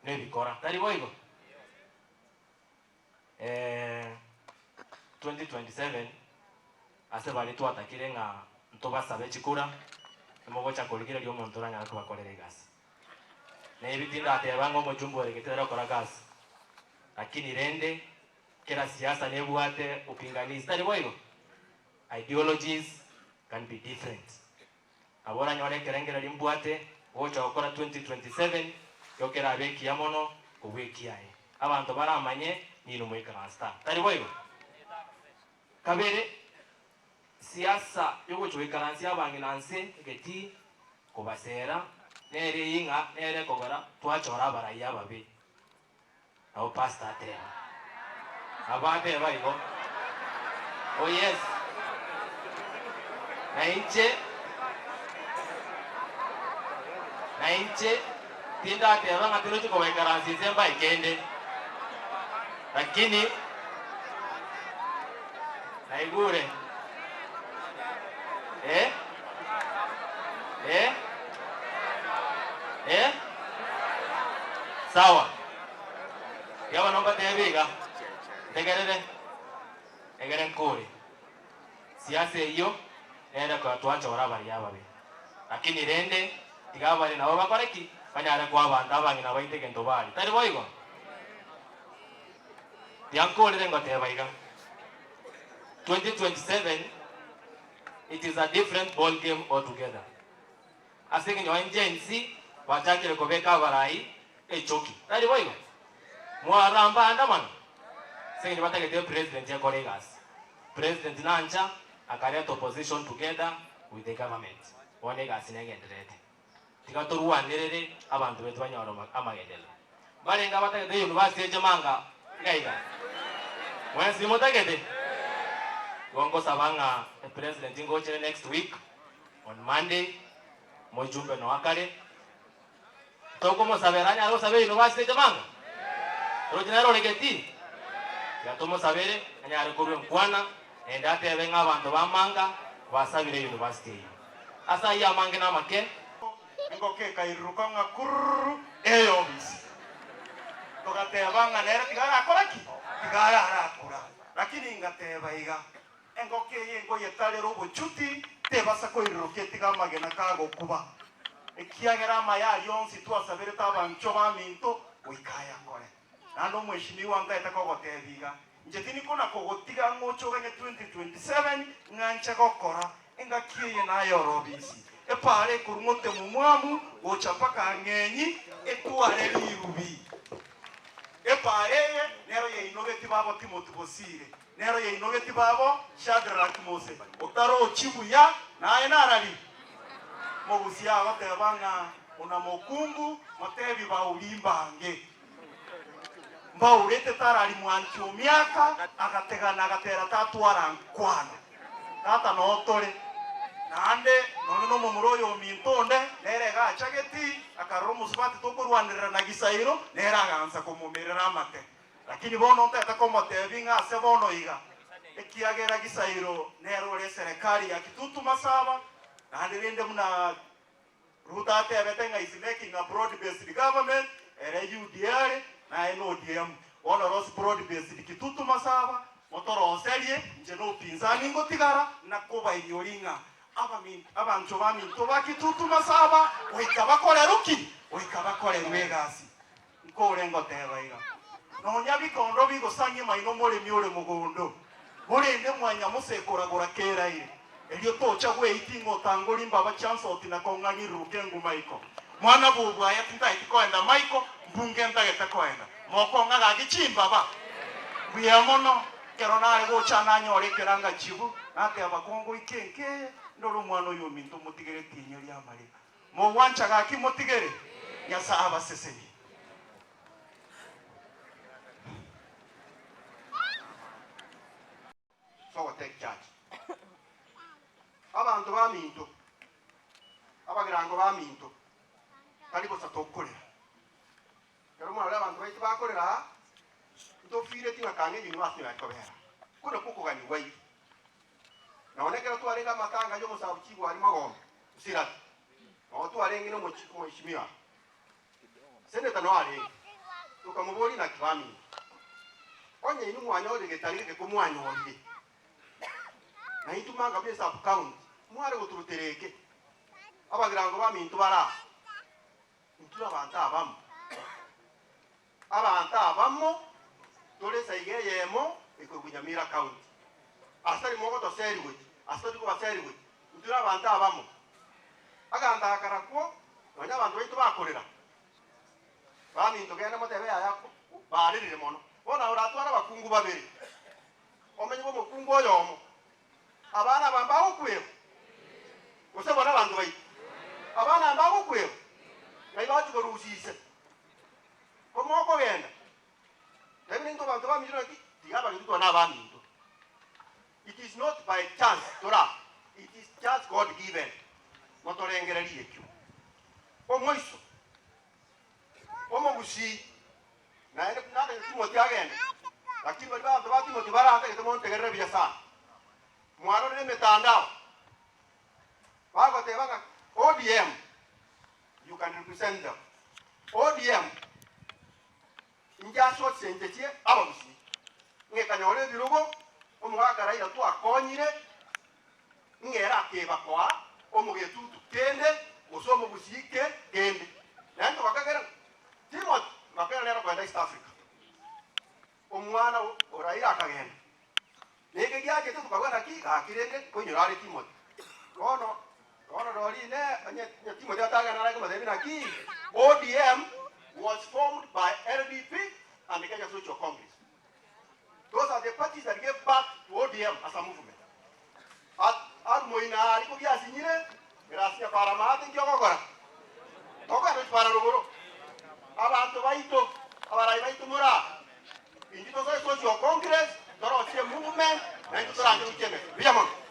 nebikora tari boigo 2027 ase bali twatakire nga ntobasabe chikura mogocha kulikira lyo muntu ranyara kubakorera igasi nebitinda atebanga omujumbe oregetera kora gasi lakini rende kila siasa nebuate upinganizi tari boigo ideologies can be different abora nyore kerengera limbuate wocha okora 2027 yokera abeki yamono kubwekiaye abantu baramanye nino mwekarasta tari boigo kabere siasa yogo chwekaransi abangi nanse geti kubasera nere yinga nere kogora twachora baraya babe au pasta te abate baigo oh yes na inche tinda teva ngatiro chiko wekaransi semba ikende lakini naigure sawa yawa nomba tebiga tegere nkuri siasa hiyo nenda kwa twachora bari yababe lakini rende tigabari nabo bakoreki banyare kwa abantu abangi nabaiteke ntobali tari boigo yankole rengo tebaiga 2027 it is a different ball game altogether asenge nyoenjensi watakire kobeka barai echoki tari boigo mwaramba andamana senge batakete president ya colleagues president nanja akareta opposition together with the government one gasi negenderete tikatoruwanirere abantu betu banyoro amagendelo balenga batakete university ejamanga gaiga wensi motakete gongo sabanga the president ingochere next week on Monday mojumbe no akare toko mo saberanya alo sabe university ejamanga rojinaro legeti ya tomo sabere anyare kurwe nkwana enda atebenga abantu bamanga basabire university asa ya mange na make ngoke kairuka nga kurru eyobisi togatebanga nere tigara akoraki tigara arakura lakini ngatebaiga ngoke yengo yetalero obuchuti tebasa koiruke tigamage na kago kuba ekiagera mayali onsi twasabire tabancho baminto wikaya kore nando mweshimiwa ngaita kogotebiga njetini kona kogotiga ngocho ganye 2027 ngancha gokora engakiye na yorobisi epare kurungote mumwamu ochapaka ngenyi etuare lirubi epare nero ye inogeti babo Timothy Bosire nero ye inogeti babo Shadrach Mose otaro ochibuya naye narali mogusia batebanga una mokungu motebi ba ulimbange mbaurete tarali mwancho miaka agategana agatera tatwara nkwano tata no tore nande no mumuroyo mintonde nere gachageti akaroro musubati tokurwanirira na gisairo nera aganza kumumirira amate lakini bono ntata komotebinga ase bono iga ekiagera gisairo nero le serikali ya kitutu masaba nande rende muna ruta tebetenga is making a broad based government ere UDR na NODM ono ros broad based kitutu masaba motoro oselie njeno pinzani ngotigara na koba iolinga abantu baminto bakitutu masaba oikabakore ruki oikabakore rwegasi nkore ngotebaiga no nyabikondo bigosanye maino muri myore mugondo burinde mwanya musekoragora keraire elio tocha gwe itingo tangori mbaba chance otina kongani rukengu maiko mwana bubwa yatinda itikoenda maiko mbunge ntageta koenda moko ngaga gichimba ba buyamono keronare gochana nyore keranga chibu ate abakongo ikenke ndoro mwana yo minto mutigere tinyo lya mali mo wancha gaki mutigere yasa abaseseni so take charge abantu baminto abagirango baminto talibo satokolera kero mwana abantu baiti bakolera ntofire tinga kange university ya kobera kuna kuko gani wai naonekera tu arenga matanga yo musabu chibu ali magombe sira no tu arengine mo chiko mheshimiwa seneta no ali tukamubori na kibami onye inu mwanya ode getarike ko mwanya ode na itumanga bye sub count mware guturutereke abagirango bamintu bara ntura abantu abamo tole saige yemo ikugunyamira county asari mogo to serigwe asari ko baserigwe ntura abantu abamo aganda akarakwo banya abantu baitu bakorera bamintu gene motebe yako baririre mono bona uratwara bakungu babiri omenye bo mukungu oyomo abana bamba okweho usebona abantu baitu abana bamba okweho naibachi korusise komoko genda Even into Bantaba Miraki, the other into another minute. It is not by chance, Torah. It is just God given. Not to engage you. O Moiso. O Mogusi. Now, nothing Timothy again. Like Timothy Baraka, the Monte Rebiasa. Muaro Metanda. Whatever. ODM. You can represent them. ODM. Inja short sentence abagusi ngekanyole birugo omwaka raida tu akonyire ngera keba kwa omugetutu kende osomo busike kende nanto bakagera Timothy bakera lera kwa East Africa omwana oraira akagenda nege gyaje tu tukabona ki akirende konyora Timothy ono roli ne Timothy ataga na like madebina ki ODM was formed by LDP and the Kenya Social Congress. Those are the parties that gave back to ODM as a movement. At Moina, Rikuya Sinire, Gracia Paramati, Yogora. Toka is Paragoro. Abantu Vaito, Avaraito Mura. In the Social Congress, the Russian movement, and the Viamon.